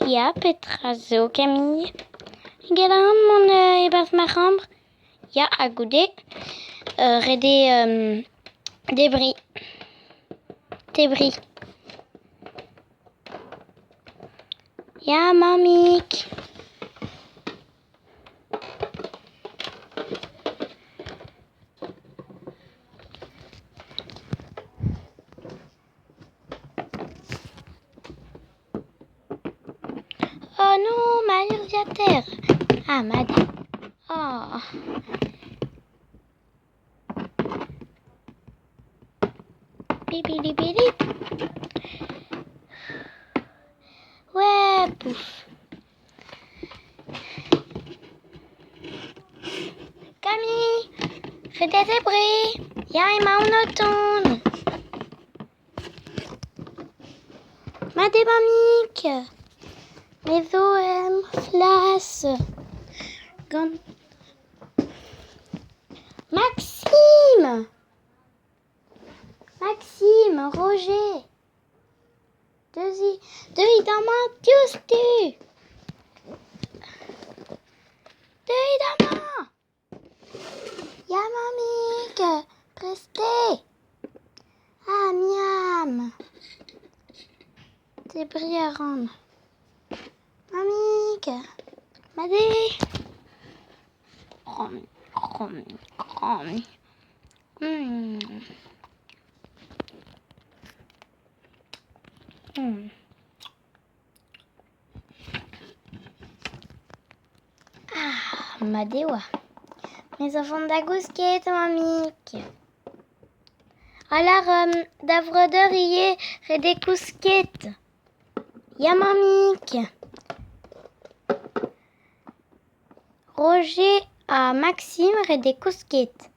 Ja, Petra, zo Camille. Ik ga dan mijn ebers mijn chambre. Ja, à goûter. Débris. Ja, mamik. Oh non, ma l'ordinateur. Ah, madame. Oh. Bibili. Ouais, pouf. Camille, fais des débris. Ja, ik mag het doen. Maar de mamik. Mes OM, Flas. Maxime, Roger. Deux dans ma tu. Deux dans ma. Ja, mamik. Prestez. Ah, miam. Débris à rendre. Mamik. Madé. Crom. Ah, Madewa. Mes enfants d'Agousquet, mamik. Alors, d'Avredeur, y est des cousquettes. Ya, mamik. Roger à Maxime et des cousquettes.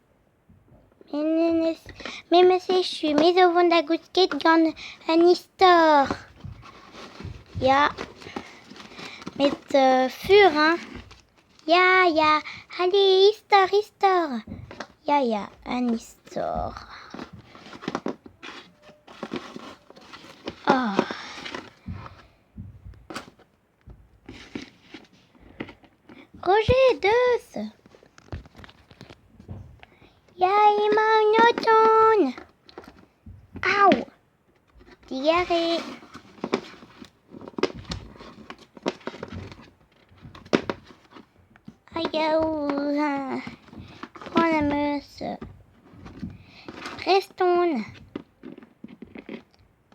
Mais monsieur, je suis mis au fond d'Agousquet dans un histoire. Ja, met vuur, hein. Ja. Allez, histoire. Ja, een histoire. Oh. Roger, deux. Ja, il m'a une automne. Auw. Diarrhée. Aïe, prends la meuse. Restons.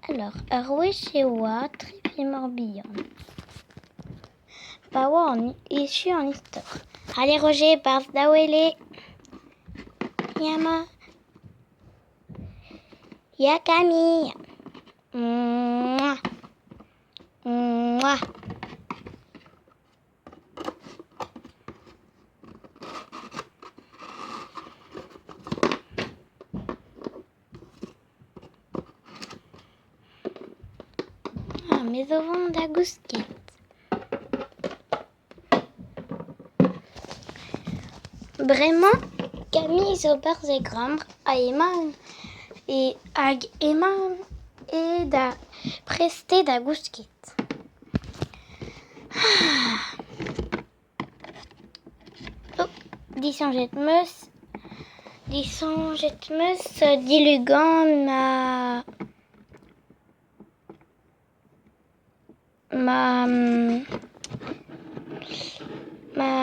Alors, Arwe chez Wa, très morbihan. Bah ouais, je suis en histoire. Allez, Roger, passe d'Awele. Yama. Ya Camille. Mouah. Ah, mes ovons d'Agousquet. Vraiment, Camille Zobers et Grambre à Eman et Ag Eman et da Presté d'Agousquet. Oh, disons jetmeus dilugant ma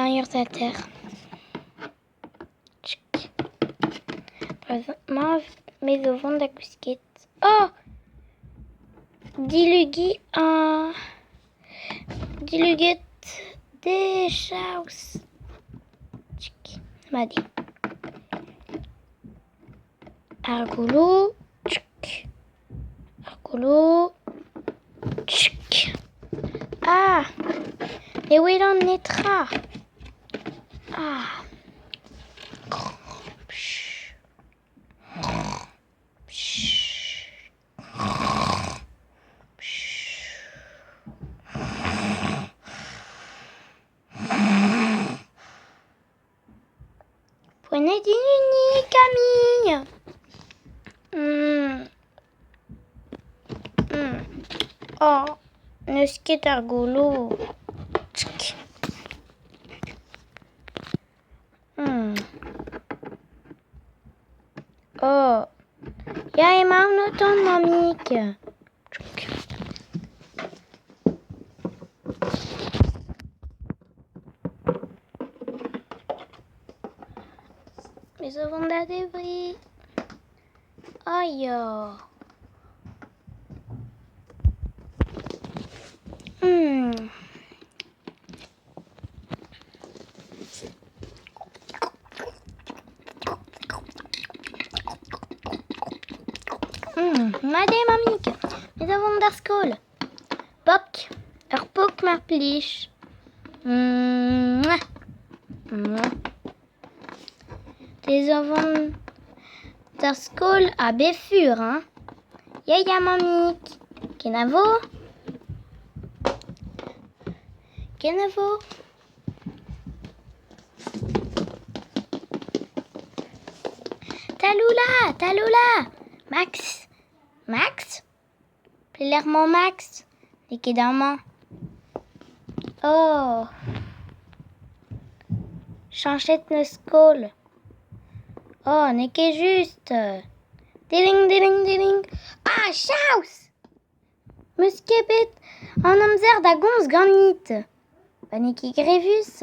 ursateur. Moi, mes ovons d'Agousquet. Oh! Diluguet des chaus. M'a dit. Argolo. Ah! Et où il en naîtra? Ah! Prenez du nuni, Camille. Oh. Est-ce que t'as rigolo? Oh, jag är mamma mamik. Mais avons de débris. Aïe. Madame Amik, wir avons der Skål. Bock, Bock maar plisch. Des avons der Skål à befur, hein. Ja, Mamik. Kenavo? Talula. Max? Plairement Max. Liquidement. Oh. Chanchette ne skål. Oh, n'est que juste. Diling. Ah, chaus! Muskebet. En amzer da gons ganit. Paniki grevus.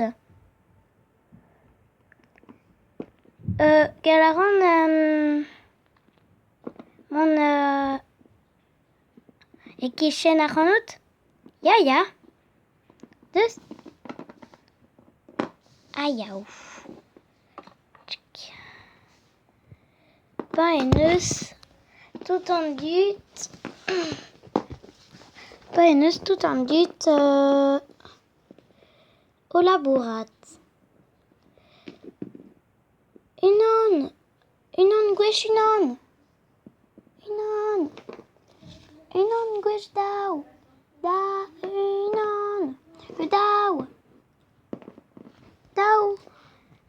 Galaran. Mon. Ekichen a ranout? Ja. Dus. Ayaou. Pain et neus tout en dut. Pain et neus tout en dut au labourat. Une gouche une gouche dao.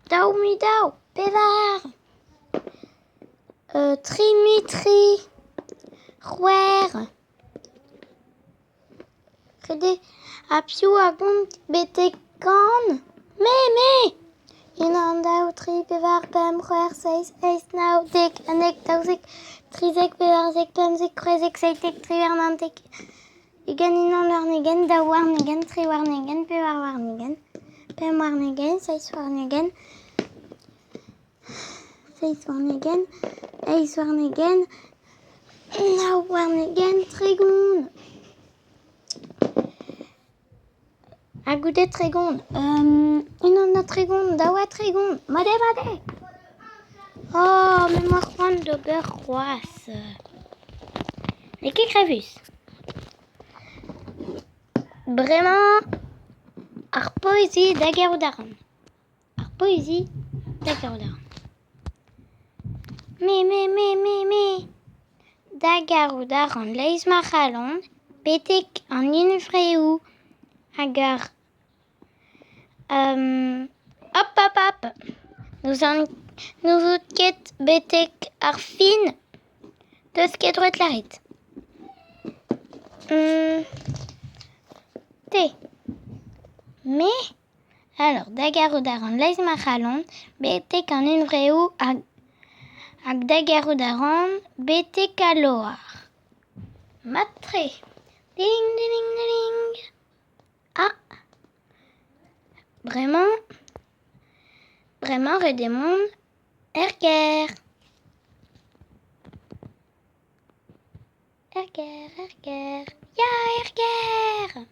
Dao mi dao. Pévar. Trimitri. Rouer. Rede a piou a gont betekan. Me. Inan dao tri pévar pem rouer seis eis nao dek anek daouzek trizek pévar zek pem zek krezek seitek triver nantek. Igen inan warnegen dao warnegen tri warnegen pévar warnegen pem warnegen seis warnegen eis warnegen nao warnegen trigoun. A goudet tregon. Une tregon, dawa tregon. Made. Oh, mais moi Rann de beurre roisse. Et qui crevus? Vraiment, ar poésie d'aguerre daran. Mais. D'aguerre daran, leis machalon, betek en une fréou. Agar. Hop. Nous outket betek ar fin. De ce qui est droit la rite. Mais, alors, dagar ou daran, leis machalon, betek en une vreou, ag dagar ou daran, betek a loar. Matre. Ding. Ah. Vraiment, redemande, erker. Ya, erker.